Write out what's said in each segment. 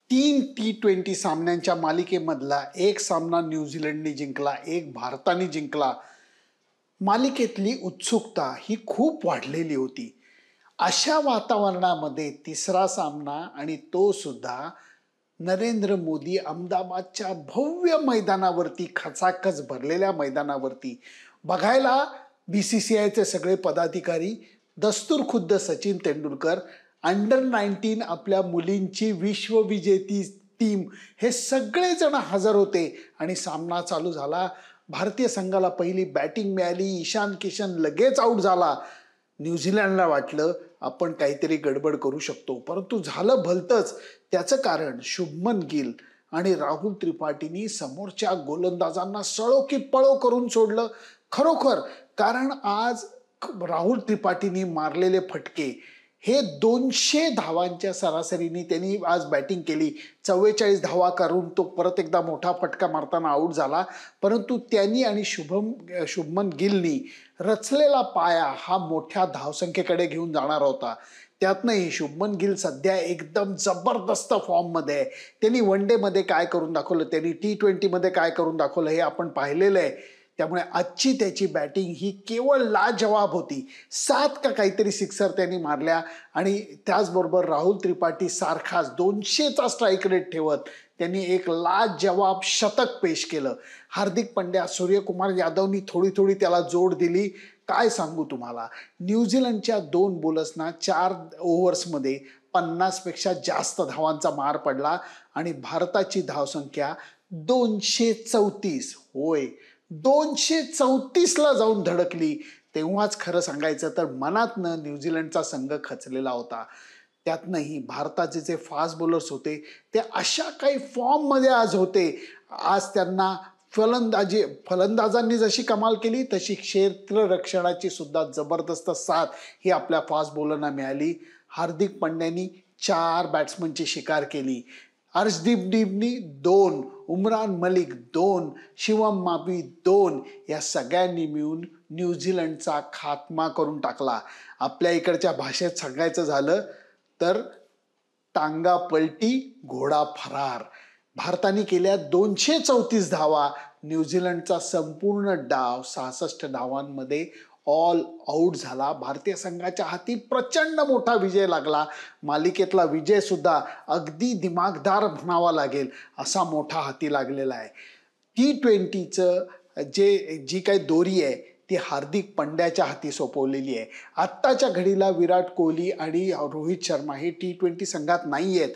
3 T20 सामन्यांच्या मालिकेमधला एक सामना न्यूझीलंडने जिंकला, एक भारताने जिंकला. मालिकेतली उत्सुकता ही खूप वाढलेली होती. अशा वातावरणामध्ये तिसरा सामना आणि तो सुद्धा नरेंद्र मोदी अहमदाबादच्या भव्य मैदानावरती, खचाखच भरलेल्या मैदानावरती बघायला BCCIचे सगळे पदाधिकारी, दस्तूरखुद्द सचिन तेंडुलकर, अंडर-19 आपल्या मुलींची विश्वविजेती टीम, हे सगळेजण हजर होते आणि सामना चालू झाला. भारतीय संघाला पहिली बॅटिंग मिळाली. ईशान किशन लगेच आऊट झाला. न्यूझीलंडला वाटलं आपण काहीतरी गडबड करू शकतो, परंतु झालं भलतंच. त्याचं कारण शुभमन गिल आणि राहुल त्रिपाठींनी समोरच्या गोलंदाजांना सळो की पळो करून सोडलं. खरोखर, कारण आज राहुल त्रिपाठींनी मारलेले फटके हे 200 धावांच्या सरासरीने त्यांनी आज बॅटिंग केली. 44 धावा करून तो परत एकदा मोठा फटका मारताना आऊट झाला. परंतु त्यांनी आणि शुभमन गिलनी रचलेला पाया हा मोठ्या धावसंख्येकडे घेऊन जाणार होता. त्यातनंही शुभमन गिल सध्या एकदम जबरदस्त फॉर्ममध्ये आहे. त्यांनी वन डे मध्ये काय करून दाखवलं, त्यांनी T20 मध्ये काय करून दाखवलं हे आपण पाहिलेलं आहे. त्यामुळे आजची त्याची बॅटिंग ही केवळ लाजवाब होती. 7 का काहीतरी सिक्सर त्यांनी मारल्या आणि त्याचबरोबर राहुल त्रिपाठी सारखाच 200चा स्ट्राईक रेट ठेवत त्यांनी एक लाजवाब शतक पेश केलं. हार्दिक पंड्या, सूर्यकुमार यादवनी थोडी त्याला जोड दिली. काय सांगू तुम्हाला, न्यूझीलंडच्या 2 बॉलर्सना 4 ओव्हर्समध्ये 50 पेक्षा जास्त धावांचा मार पडला आणि भारताची धावसंख्या 234, होय 234ला जाऊन धडकली. तेव्हाच खरं सांगायचं तर मनातनं न्यूझीलंडचा संघ खचलेला होता. त्यातनंही भारताचे जे फास्ट बॉलर्स होते ते अशा काही फॉर्ममध्ये आज होते. आज त्यांना फलंदाजांनी जशी कमाल केली तशी क्षेत्ररक्षणाची सुद्धा जबरदस्त साथ ही आपल्या फास्ट बॉलरना मिळाली. हार्दिक पंड्यानी 4 बॅट्समनची शिकार केली. अर्शदीपनी 2, उमरान मलिक 2, शिवम मावी 2, या सगळ्यांनी मिळून न्यूझीलंडचा खात्मा करून टाकला. आपल्या इकडच्या भाषेत सांगायचं झालं तर टांगा पलटी, घोडा फरार. भारताने केल्या 234 धावा. न्यूझीलंडचा संपूर्ण डाव 66 धावांमध्ये ऑल आऊट झाला. भारतीय संघाच्या हाती प्रचंड मोठा विजय लागला. मालिकेतला विजय सुद्धा अगदी दिमागदार म्हणावा लागेल असा मोठा हाती लागलेला आहे. T20चं जी काही दोरी आहे ती हार्दिक पंड्याच्या हाती सोपवलेली आहे. आत्ताच्या घडीला विराट कोहली आणि रोहित शर्मा हे T20 संघात नाही आहेत,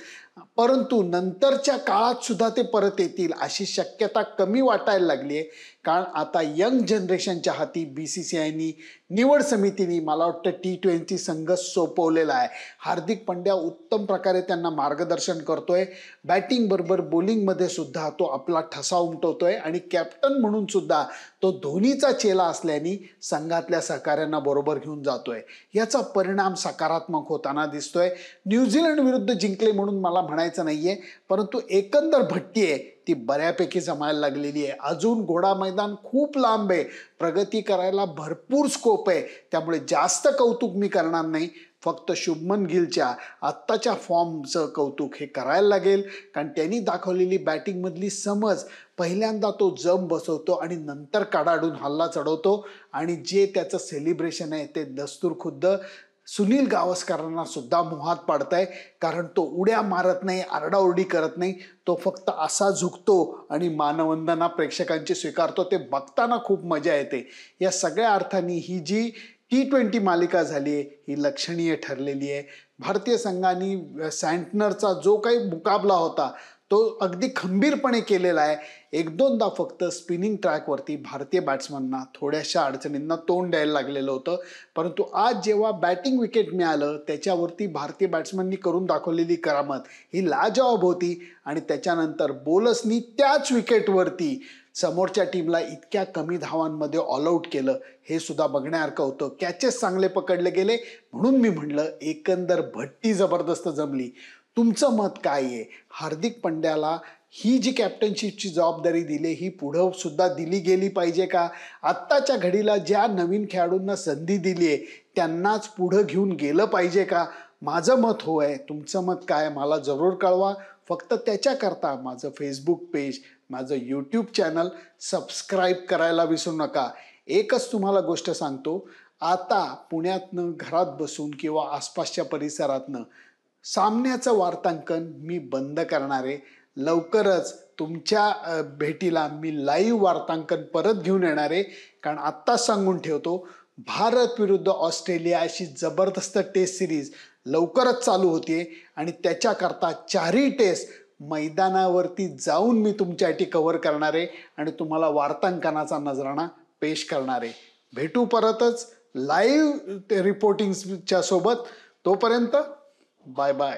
परंतु नंतरच्या काळात सुद्धा ते परत येतील अशी शक्यता कमी वाटायला लागली आहे. कारण आता यंग जनरेशनच्या हाती BCCIनी, निवड समितीने मला वाटतं T20 संघ सोपवलेला आहे. हार्दिक पंड्या उत्तम प्रकारे त्यांना मार्गदर्शन करतोय. बॅटिंग बरोबर बॉलिंगमध्ये सुद्धा तो आपला ठसा उमटवतोय आणि कॅप्टन म्हणून सुद्धा तो धोनीचा चेला असल्याने संघातल्या सहकाऱ्यांना बरोबर घेऊन जातोय. याचा परिणाम सकारात्मक होताना दिसतोय. न्यूझीलंड विरुद्ध जिंकले म्हणून मला म्हणायचं नाहीये, परंतु एकंदर भट्टी आहे ती बऱ्यापैकी जमायला लागलेली आहे. अजून घोडा मैदान खूप लांब आहे, प्रगती करायला भरपूर स्कोप आहे. त्यामुळे जास्त कौतुक मी करणार नाही, फक्त शुभमन गिलच्या आत्ताच्या फॉर्मचं कौतुक हे करायला लागेल. कारण त्यांनी दाखवलेली बॅटिंगमधली समज, पहिल्यांदा तो जम बसवतो आणि नंतर काढाडून हल्ला चढवतो आणि जे त्याचं सेलिब्रेशन आहे ते दस्तूरखुद्द सुनील गावस्करांना सुद्धा मोहात पाडताय. कारण तो उड्या मारत नाही, आरडाओरडी करत नाही, तो फक्त असा झुकतो आणि मानवंदना प्रेक्षकांची स्वीकारतो. ते बघताना खूप मजा येते. या सगळ्या अर्थाने ही जी T20 मालिका झाली आहे ही लक्षणीय ठरलेली आहे. भारतीय संघाने सँटनरचा जो काही मुकाबला होता तो अगदी खंबीरपणे केलेला आहे. 1-2दा फक्त स्पिनिंग ट्रॅकवरती भारतीय बॅट्समनना थोड्याशा अडचणींना तोंड द्यायला लागलेलं होतं, परंतु आज जेव्हा बॅटिंग विकेट मिळालं त्याच्यावरती भारतीय बॅट्समननी करून दाखवलेली करामत ही लाजवाब होती. आणि त्याच्यानंतर बॉलर्सनी त्याच विकेटवरती समोरच्या टीमला इतक्या कमी धावांमध्ये ऑल आऊट केलं हे सुद्धा बघण्यासारखं होतं. कॅचेस चांगले पकडले गेले, म्हणून मी म्हणलं एकंदर भट्टी जबरदस्त जमली. तुमचं मत काय आहे? हार्दिक पंड्याला ही जी कॅप्टनशिपची जबाबदारी दिली ही पुढं सुद्धा दिली गेली पाहिजे का? आत्ताच्या घडीला ज्या नवीन खेळाडूंना संधी दिली आहे त्यांनाच पुढं घेऊन गेलं पाहिजे का? माझं मत हो आहे. तुमचं मत काय मला जरूर कळवा. फक्त त्याच्याकरता माझं फेसबुक पेज, माझं यूट्यूब चॅनल सबस्क्राईब करायला विसरू नका. एकच तुम्हाला गोष्ट सांगतो, आता पुण्यातनं घरात बसून किंवा आसपासच्या परिसरातनं सामन्याचं वार्तांकन मी बंद करणार आहे. लवकरच तुमच्या भेटीला मी लाईव्ह वार्तांकन परत घेऊन येणार आहे. कारण आत्ताच सांगून ठेवतो, भारत विरुद्ध ऑस्ट्रेलिया अशी जबरदस्त टेस्ट सिरीज लवकरच चालू होतीये आणि त्याच्याकरता 4ही टेस्ट मैदानावरती जाऊन मी तुमच्यासाठी कव्हर करणार आहे आणि तुम्हाला वार्तांकनाचा नजराणा पेश करणार आहे. भेटू परतच लाईव्ह रिपोर्टिंगच्या सोबत. तोपर्यंत बाय बाय.